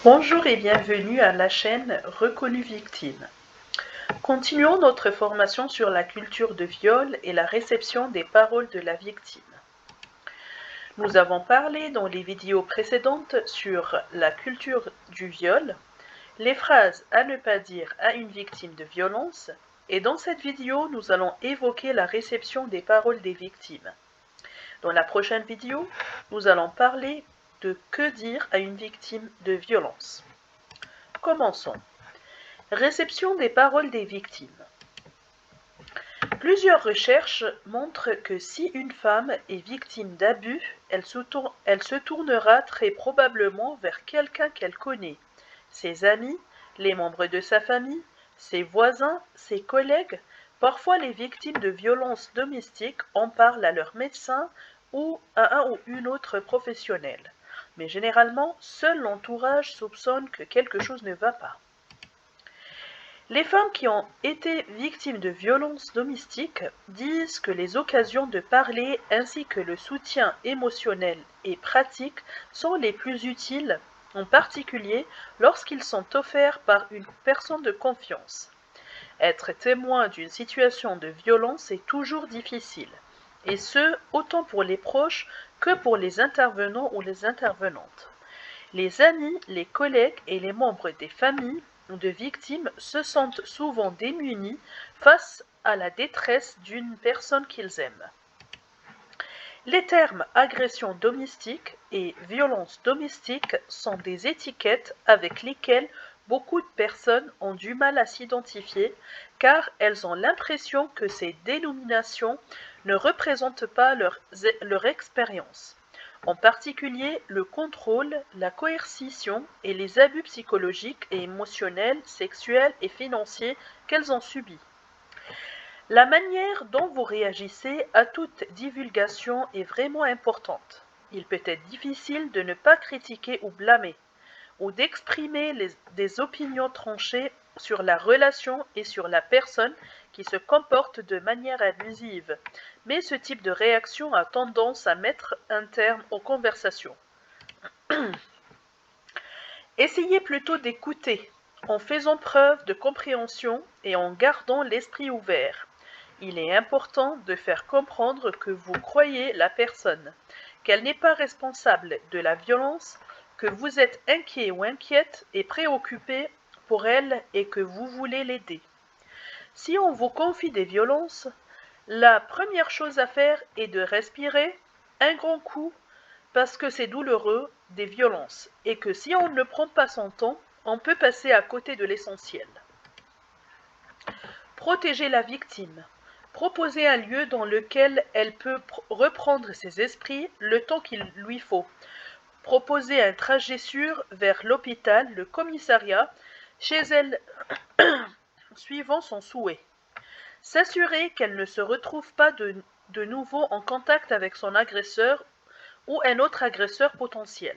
Bonjour et bienvenue à la chaîne Reconnue Victime. Continuons notre formation sur la culture de viol et la réception des paroles de la victime. Nous avons parlé dans les vidéos précédentes sur la culture du viol, les phrases à ne pas dire à une victime de violence, et dans cette vidéo, nous allons évoquer la réception des paroles des victimes. Dans la prochaine vidéo, nous allons parler de que dire à une victime de violence. Commençons. Réception des paroles des victimes. Plusieurs recherches montrent que si une femme est victime d'abus, elle se tournera très probablement vers quelqu'un qu'elle connaît, ses amis, les membres de sa famille, ses voisins, ses collègues. Parfois, les victimes de violences domestiques en parlent à leur médecin ou à un ou une autre professionnelle. Mais généralement, seul l'entourage soupçonne que quelque chose ne va pas. Les femmes qui ont été victimes de violences domestiques disent que les occasions de parler ainsi que le soutien émotionnel et pratique sont les plus utiles, en particulier lorsqu'ils sont offerts par une personne de confiance. Être témoin d'une situation de violence est toujours difficile, et ce, autant pour les proches que pour les intervenants ou les intervenantes. Les amis, les collègues et les membres des familles de victimes se sentent souvent démunis face à la détresse d'une personne qu'ils aiment. Les termes agression domestique et violence domestique sont des étiquettes avec lesquelles beaucoup de personnes ont du mal à s'identifier car elles ont l'impression que ces dénominations ne représentent pas leur expérience. En particulier le contrôle, la coercition et les abus psychologiques et émotionnels, sexuels et financiers qu'elles ont subis. La manière dont vous réagissez à toute divulgation est vraiment importante. Il peut être difficile de ne pas critiquer ou blâmer, ou d'exprimer des opinions tranchées sur la relation et sur la personne qui se comporte de manière abusive, mais ce type de réaction a tendance à mettre un terme aux conversations. Essayez plutôt d'écouter, en faisant preuve de compréhension et en gardant l'esprit ouvert. Il est important de faire comprendre que vous croyez la personne, qu'elle n'est pas responsable de la violence, que vous êtes inquiet ou inquiète et préoccupé pour elle et que vous voulez l'aider. Si on vous confie des violences, la première chose à faire est de respirer un grand coup parce que c'est douloureux des violences et que si on ne prend pas son temps, on peut passer à côté de l'essentiel. Protéger la victime. Proposer un lieu dans lequel elle peut reprendre ses esprits le temps qu'il lui faut. Proposer un trajet sûr vers l'hôpital, le commissariat, chez elle, suivant son souhait. S'assurer qu'elle ne se retrouve pas de nouveau en contact avec son agresseur ou un autre agresseur potentiel.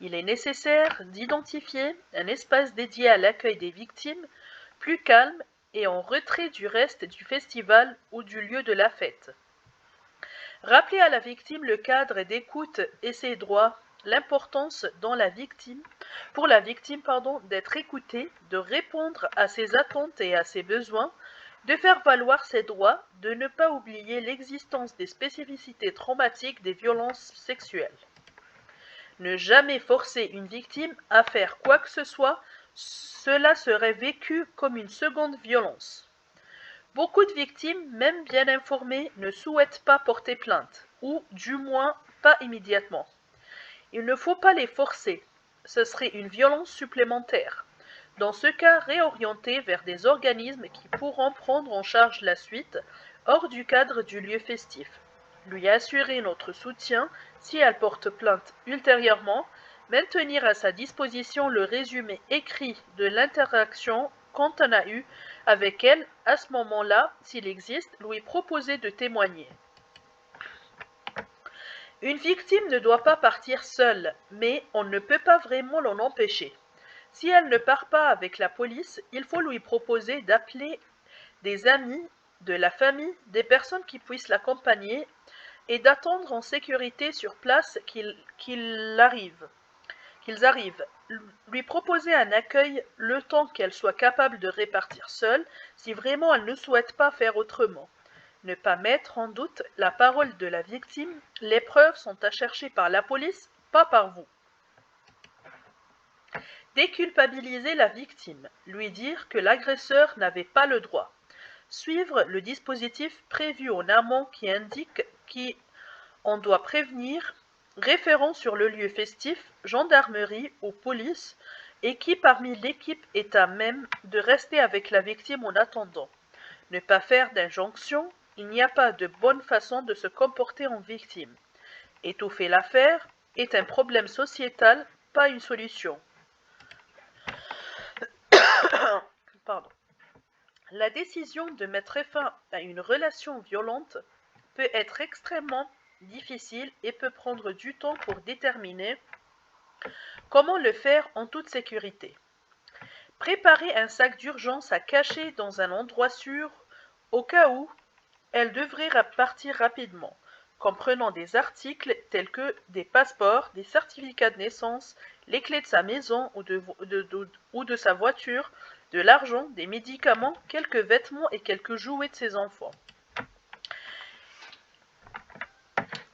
Il est nécessaire d'identifier un espace dédié à l'accueil des victimes, plus calme et en retrait du reste du festival ou du lieu de la fête. Rappeler à la victime le cadre d'écoute et ses droits, l'importance pour la victime d'être écoutée, de répondre à ses attentes et à ses besoins, de faire valoir ses droits, de ne pas oublier l'existence des spécificités traumatiques des violences sexuelles. Ne jamais forcer une victime à faire quoi que ce soit, cela serait vécu comme une seconde violence. Beaucoup de victimes, même bien informées, ne souhaitent pas porter plainte, ou du moins pas immédiatement. Il ne faut pas les forcer, ce serait une violence supplémentaire. Dans ce cas, réorienter vers des organismes qui pourront prendre en charge la suite, hors du cadre du lieu festif. Lui assurer notre soutien si elle porte plainte ultérieurement, maintenir à sa disposition le résumé écrit de l'interaction qu'on en a eue avec elle à ce moment-là, s'il existe, lui proposer de témoigner. Une victime ne doit pas partir seule, mais on ne peut pas vraiment l'en empêcher. Si elle ne part pas avec la police, il faut lui proposer d'appeler des amis, de la famille, des personnes qui puissent l'accompagner et d'attendre en sécurité sur place qu'il qu'ils arrivent, lui proposer un accueil le temps qu'elle soit capable de répartir seule, si vraiment elle ne souhaite pas faire autrement. Ne pas mettre en doute la parole de la victime, les preuves sont à chercher par la police, pas par vous. Déculpabiliser la victime, lui dire que l'agresseur n'avait pas le droit. Suivre le dispositif prévu en amont qui indique qui on doit prévenir, référent sur le lieu festif, gendarmerie ou police, et qui parmi l'équipe est à même de rester avec la victime en attendant. Ne pas faire d'injonction, il n'y a pas de bonne façon de se comporter en victime. Étouffer l'affaire est un problème sociétal, pas une solution. Pardon. La décision de mettre fin à une relation violente peut être extrêmement difficile et peut prendre du temps pour déterminer comment le faire en toute sécurité. Préparez un sac d'urgence à cacher dans un endroit sûr au cas où elle devrait partir rapidement, comprenant des articles tels que des passeports, des certificats de naissance, les clés de sa maison ou de sa voiture, de l'argent, des médicaments, quelques vêtements et quelques jouets de ses enfants.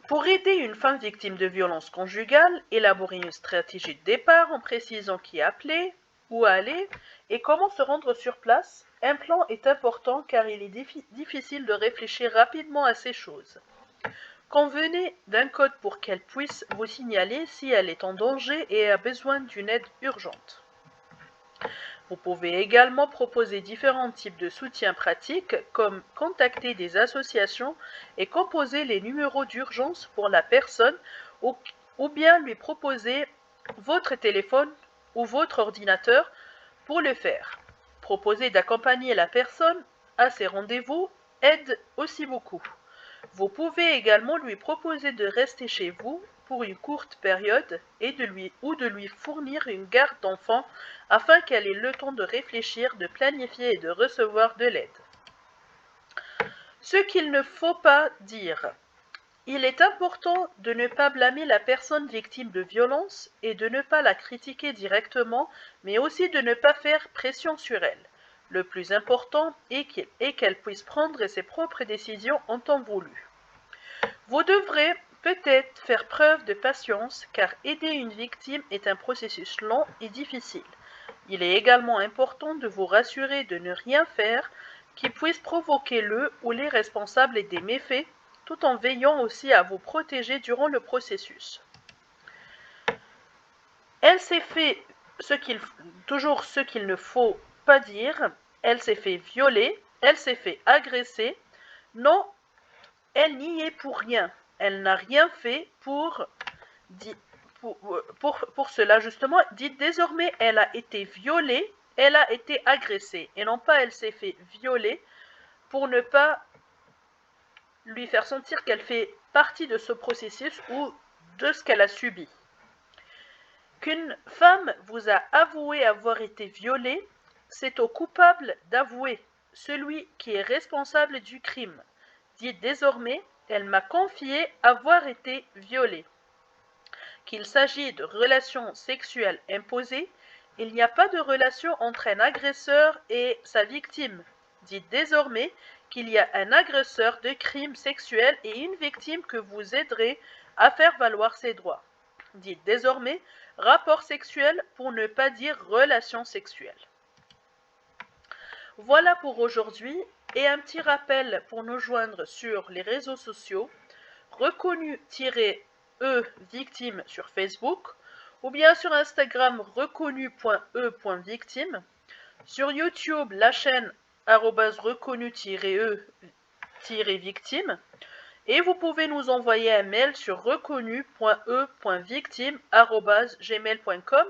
Pour aider une femme victime de violences conjugales, élaborez une stratégie de départ en précisant qui appeler, où aller et comment se rendre sur place. Un plan est important car il est difficile de réfléchir rapidement à ces choses. Convenez d'un code pour qu'elle puisse vous signaler si elle est en danger et a besoin d'une aide urgente. Vous pouvez également proposer différents types de soutien pratique comme contacter des associations et composer les numéros d'urgence pour la personne ou bien lui proposer votre téléphone ou votre ordinateur pour le faire. Proposer d'accompagner la personne à ses rendez-vous aide aussi beaucoup. Vous pouvez également lui proposer de rester chez vous pour une courte période et de lui fournir une garde d'enfant afin qu'elle ait le temps de réfléchir, de planifier et de recevoir de l'aide. Ce qu'il ne faut pas dire. Il est important de ne pas blâmer la personne victime de violence et de ne pas la critiquer directement, mais aussi de ne pas faire pression sur elle. Le plus important est qu'elle puisse prendre ses propres décisions en temps voulu. Vous devrez peut-être faire preuve de patience car aider une victime est un processus lent et difficile. Il est également important de vous rassurer de ne rien faire qui puisse provoquer le ou les responsables des méfaits tout en veillant aussi à vous protéger durant le processus. Elle s'est fait toujours ce qu'il ne faut pas dire. Elle s'est fait violer, elle s'est fait agresser. Non, elle n'y est pour rien. Elle n'a rien fait pour cela justement. Dites désormais, elle a été violée, elle a été agressée. Et non pas elle s'est fait violer pour ne pas lui faire sentir qu'elle fait partie de ce processus ou de ce qu'elle a subi. Qu'une femme vous a avoué avoir été violée, c'est au coupable d'avouer, celui qui est responsable du crime. Dites désormais, elle m'a confié avoir été violée. Qu'il s'agit de relations sexuelles imposées, il n'y a pas de relation entre un agresseur et sa victime. Dites désormais qu'il y a un agresseur de crimes sexuels et une victime que vous aiderez à faire valoir ses droits. Dites désormais rapport sexuel pour ne pas dire relation sexuelle. Voilà pour aujourd'hui et un petit rappel pour nous joindre sur les réseaux sociaux reconnu-e victime sur Facebook ou bien sur Instagram reconnu.e.victime, sur YouTube la chaîne reconnu-e-victime et vous pouvez nous envoyer un mail sur reconnu.e.victime@gmail.com.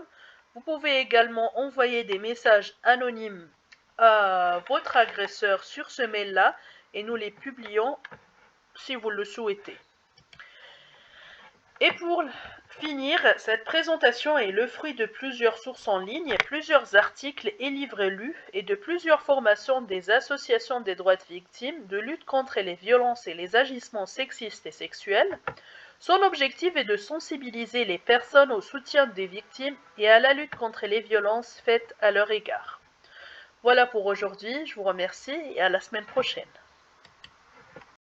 Vous pouvez également envoyer des messages anonymes à votre agresseur sur ce mail-là et nous les publions si vous le souhaitez. Et pour finir, cette présentation est le fruit de plusieurs sources en ligne, plusieurs articles et livres lus et de plusieurs formations des associations des droits de victimes, de lutte contre les violences et les agissements sexistes et sexuels. Son objectif est de sensibiliser les personnes au soutien des victimes et à la lutte contre les violences faites à leur égard. Voilà pour aujourd'hui, je vous remercie et à la semaine prochaine.